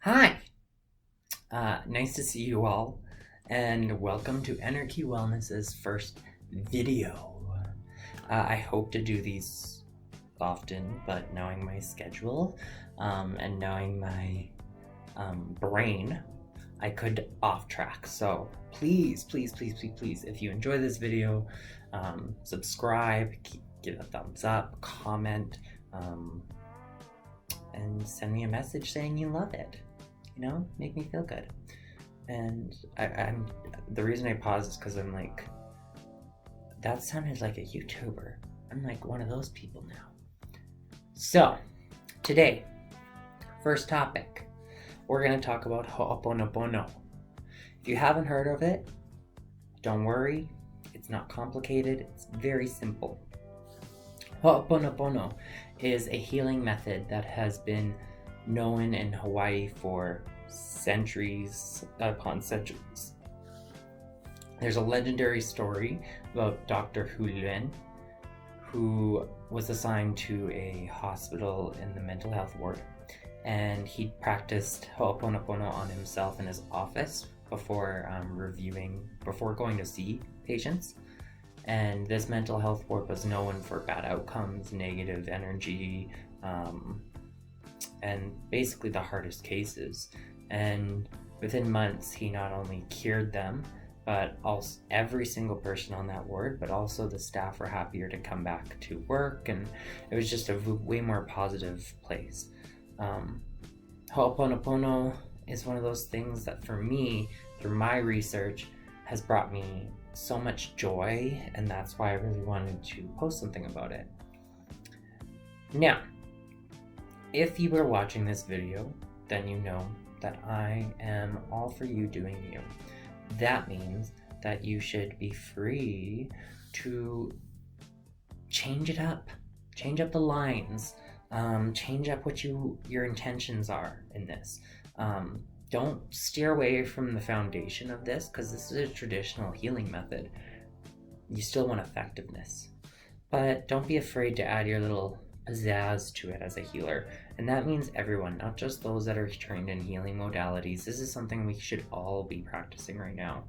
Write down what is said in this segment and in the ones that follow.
Hi, nice to see you all, and welcome to Ener-Ki Wellness's first video. I hope to do these often, but knowing my schedule and knowing my brain, I could off track. So please, if you enjoy this video, subscribe, give a thumbs up, comment, and send me a message saying you love it. Make me feel good. And I'm the reason I paused is because I'm like, that sounded like a YouTuber. I'm like one of those people now. So today, first topic, we're gonna talk about Ho'oponopono. If you haven't heard of it, don't worry, it's not complicated, it's very simple. Ho'oponopono is a healing method that has been known in Hawaii for centuries upon centuries. There's a legendary story about Dr. Huluen, who was assigned to a hospital in the mental health ward, and he practiced Ho'oponopono on himself in his office before going to see patients. And this mental health ward was known for bad outcomes, negative energy, and basically the hardest cases. And within months, he not only cured them, but also every single person on that ward, but also the staff were happier to come back to work, and it was just a way more positive place. Ho'oponopono is one of those things that for me, through my research, has brought me so much joy, and that's why I really wanted to post something about it. Now, if you were watching this video, then you know that I am all for you doing you. That means that you should be free to change it up, change up the lines, change up what your intentions are in this. Don't steer away from the foundation of this, because this is a traditional healing method. You still want effectiveness, but don't be afraid to add your little pizzazz to it as a healer. And that means everyone, not just those that are trained in healing modalities. This is something we should all be practicing right now.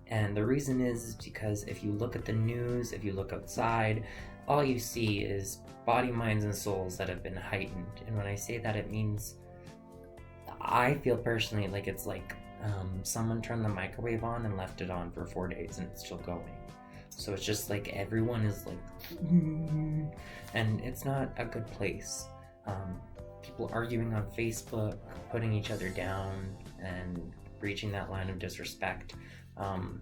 And the reason is because if you look at the news, if you look outside, all you see is body, minds, and souls that have been heightened. And when I say that, it means, I feel personally like it's like someone turned the microwave on and left it on for 4 days and it's still going. So it's just like everyone is like, and it's not a good place. People arguing on Facebook, putting each other down, and reaching that line of disrespect. I'm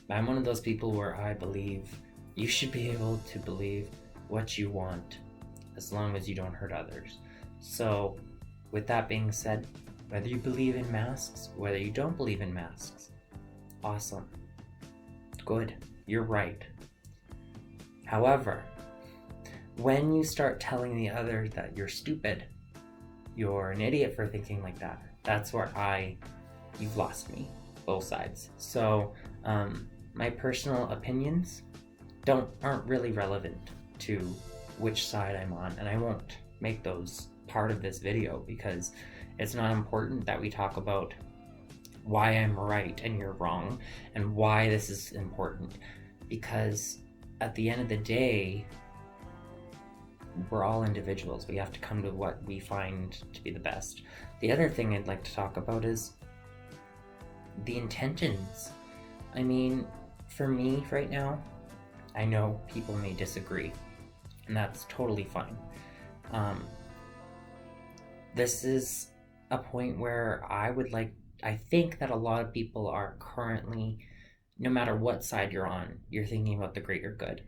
one of those people where I believe you should be able to believe what you want as long as you don't hurt others. So with that being said, whether you believe in masks, whether you don't believe in masks, awesome, good, you're right. However, when you start telling the other that you're stupid, you're an idiot for thinking like that, that's where you've lost me, both sides. So my personal opinions aren't really relevant to which side I'm on, and I won't make those part of this video because it's not important that we talk about why I'm right and you're wrong and why this is important, because at the end of the day, we're all individuals. We have to come to what we find to be the best. The other thing I'd like to talk about is the intentions. I mean, for me right now, I know people may disagree, and that's totally fine. This is a point where I think that a lot of people are currently, no matter what side you're on, you're thinking about the greater good.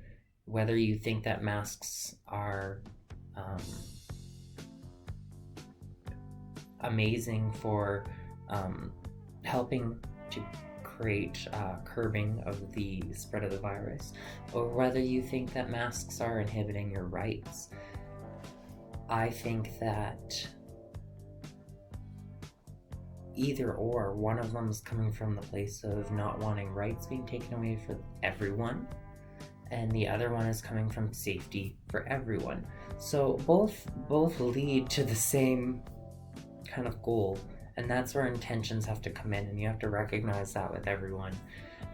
Whether you think that masks are amazing for helping to create curbing of the spread of the virus, or whether you think that masks are inhibiting your rights, I think that either or, one of them is coming from the place of not wanting rights being taken away for everyone, and the other one is coming from safety for everyone. So both lead to the same kind of goal, And that's where intentions have to come in, and you have to recognize that with everyone.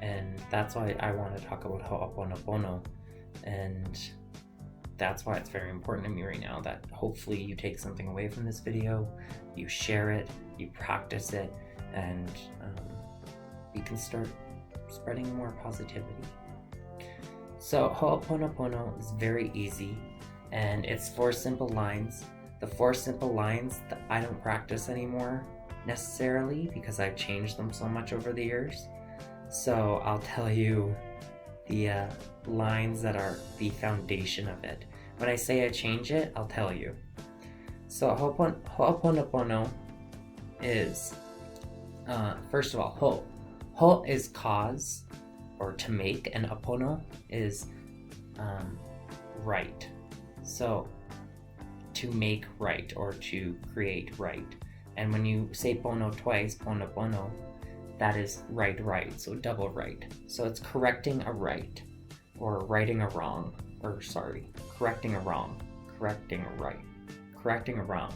And that's why I want to talk about Ho'oponopono. And that's why it's very important to me right now that hopefully you take something away from this video, you share it, you practice it, and we can start spreading more positivity. So Ho'oponopono is very easy, and it's 4 simple lines. The 4 simple lines that I don't practice anymore necessarily because I've changed them so much over the years. So I'll tell you the lines that are the foundation of it. When I say I change it, I'll tell you. So Ho'oponopono is, first of all, Ho is cause, or to make, and Opono is right. So to make right, or to create right. And when you say pono twice, pono, that is right, so double right. So it's correcting a right, or righting a wrong, or sorry, correcting a wrong, correcting a right, correcting a wrong.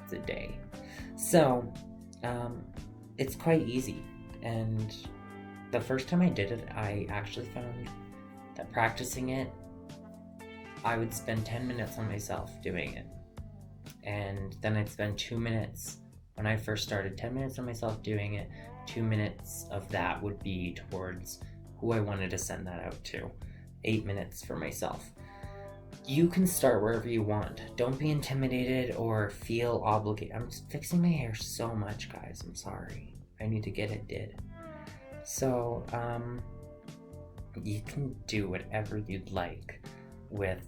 It's a day. So it's quite easy. And the first time I did it, I actually found that practicing it, I would spend 10 minutes on myself doing it. And then I'd spend 2 minutes, when I first started, 10 minutes on myself doing it. 2 minutes of that would be towards who I wanted to send that out to. 8 minutes for myself. You can start wherever you want. Don't be intimidated or feel obligated. I'm fixing my hair so much, guys. I'm sorry. I need to get it did. So, you can do whatever you'd like with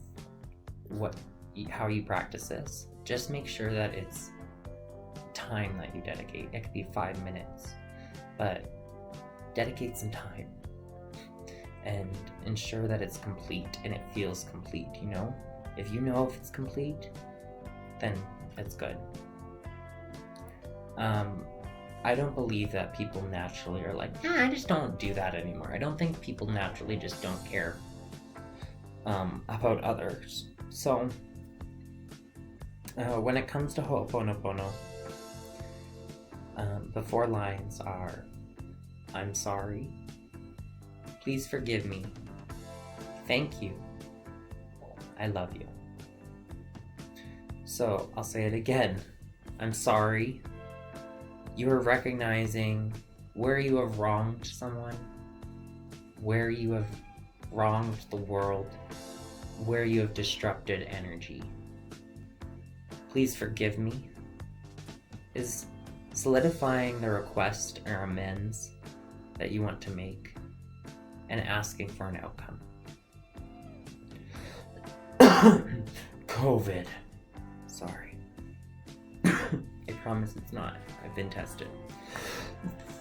how you practice this. Just make sure that it's time that you dedicate. It could be 5 minutes, but dedicate some time and ensure that it's complete and it feels complete, you know? If you know if it's complete, then it's good. I don't believe that people naturally are like, I just don't do that anymore. I don't think people naturally just don't care about others. So, when it comes to Ho'oponopono, the 4 lines are, I'm sorry, please forgive me, thank you, I love you. So, I'll say it again. I'm sorry. You are recognizing where you have wronged someone, where you have wronged the world, where you have disrupted energy. Please forgive me is solidifying the request or amends that you want to make and asking for an outcome. COVID. Sorry. I promise it's not. I've been tested.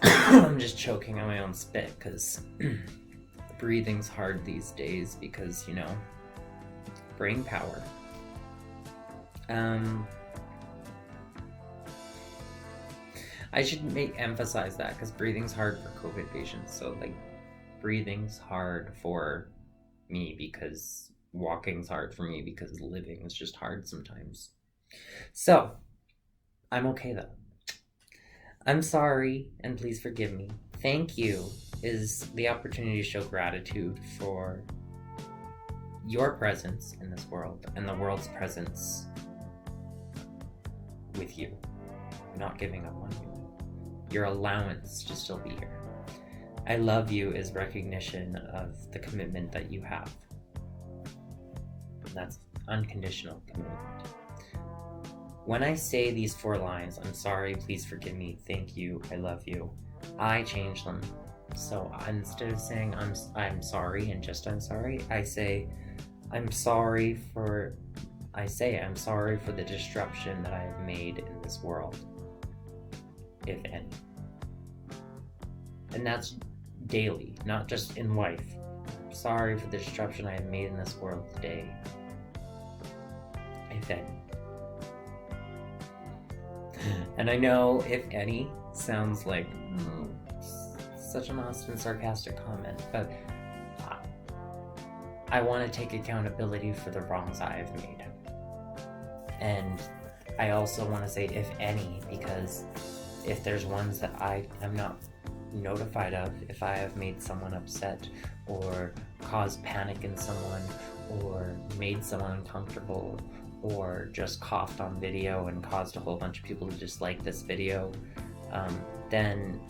I'm just choking on my own spit because breathing's hard these days because, you know, brain power. I should emphasize that because breathing's hard for COVID patients. So, like, breathing's hard for me because walking's hard for me because living is just hard sometimes. So, I'm okay though. I'm sorry and please forgive me. Thank you is the opportunity to show gratitude for your presence in this world and the world's presence with you, not giving up on you. Your allowance to still be here. I love you is recognition of the commitment that you have. That's unconditional commitment. When I say these 4 lines, I'm sorry, please forgive me, thank you, I love you, I change them. So instead of saying I'm sorry and just I'm sorry, I say I'm sorry for the disruption that I have made in this world, if any. And that's daily, not just in life. I'm sorry for the disruption I have made in this world today, if any. And I know if any sounds like such an Austin sarcastic comment, but I want to take accountability for the wrongs I have made. And I also want to say if any, because if there's ones that I am not notified of, if I have made someone upset or caused panic in someone or made someone uncomfortable or just coughed on video and caused a whole bunch of people to dislike this video, then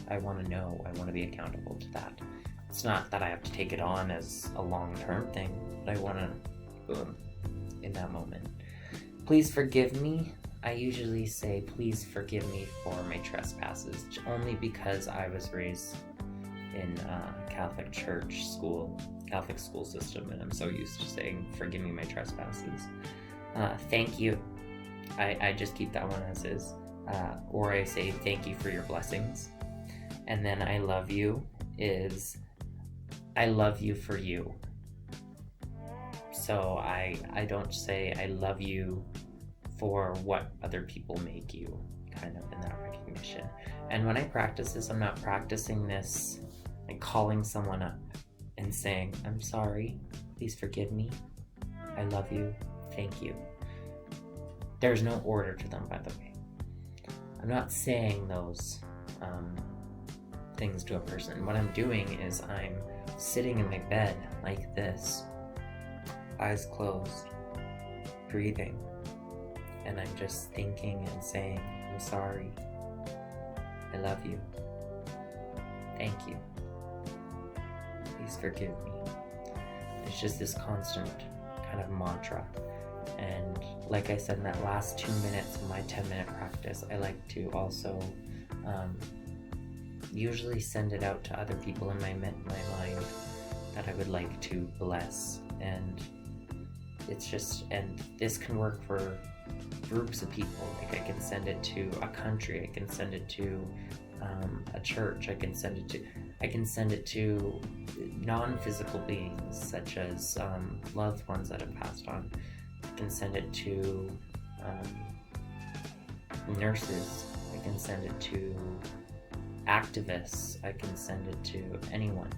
I want to know, I want to be accountable to that. It's not that I have to take it on as a long-term thing, but I want to, boom, in that moment. Please forgive me. I usually say, please forgive me for my trespasses, only because I was raised in Catholic school system, and I'm so used to saying, forgive me my trespasses. Thank you. I just keep that one as is. Or I say, thank you for your blessings. And then I love you is, I love you for you. So I don't say I love you for what other people make you, kind of in that recognition. And when I practice this, I'm not practicing this like calling someone up and saying, I'm sorry, please forgive me, I love you, thank you. There's no order to them, by the way. I'm not saying those things to a person. What I'm doing is I'm sitting in my bed like this, eyes closed, breathing, and I'm just thinking and saying, I'm sorry, I love you, thank you, please forgive me. It's just this constant kind of mantra. And like I said, in that last 2 minutes of my 10-minute practice, I like to also usually send it out to other people in my mind that I would like to bless. And it's just, and this can work for groups of people. Like I can send it to a country, I can send it to a church, I can send it to non-physical beings such as loved ones that have passed on. I can send it to nurses, I can send it to activists, I can send it to anyone.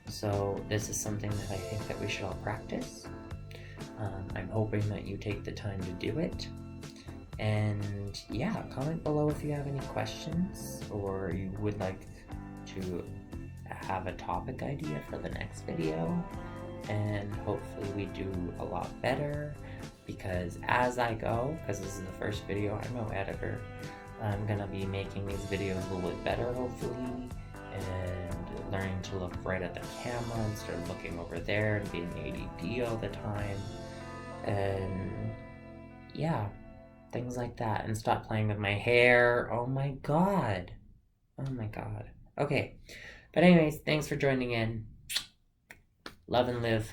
So this is something that I think that we should all practice. I'm hoping that you take the time to do it. And yeah, comment below if you have any questions or you would like to have a topic idea for the next video. And hopefully we do a lot better, because as I go, because this is the first video, I'm no editor, I'm gonna be making these videos a little bit better hopefully, and learning to look right at the camera instead of looking over there and being ADD all the time, and yeah, things like that, and stop playing with my hair. Oh my god. Okay, but anyways, thanks for joining in. Love and live.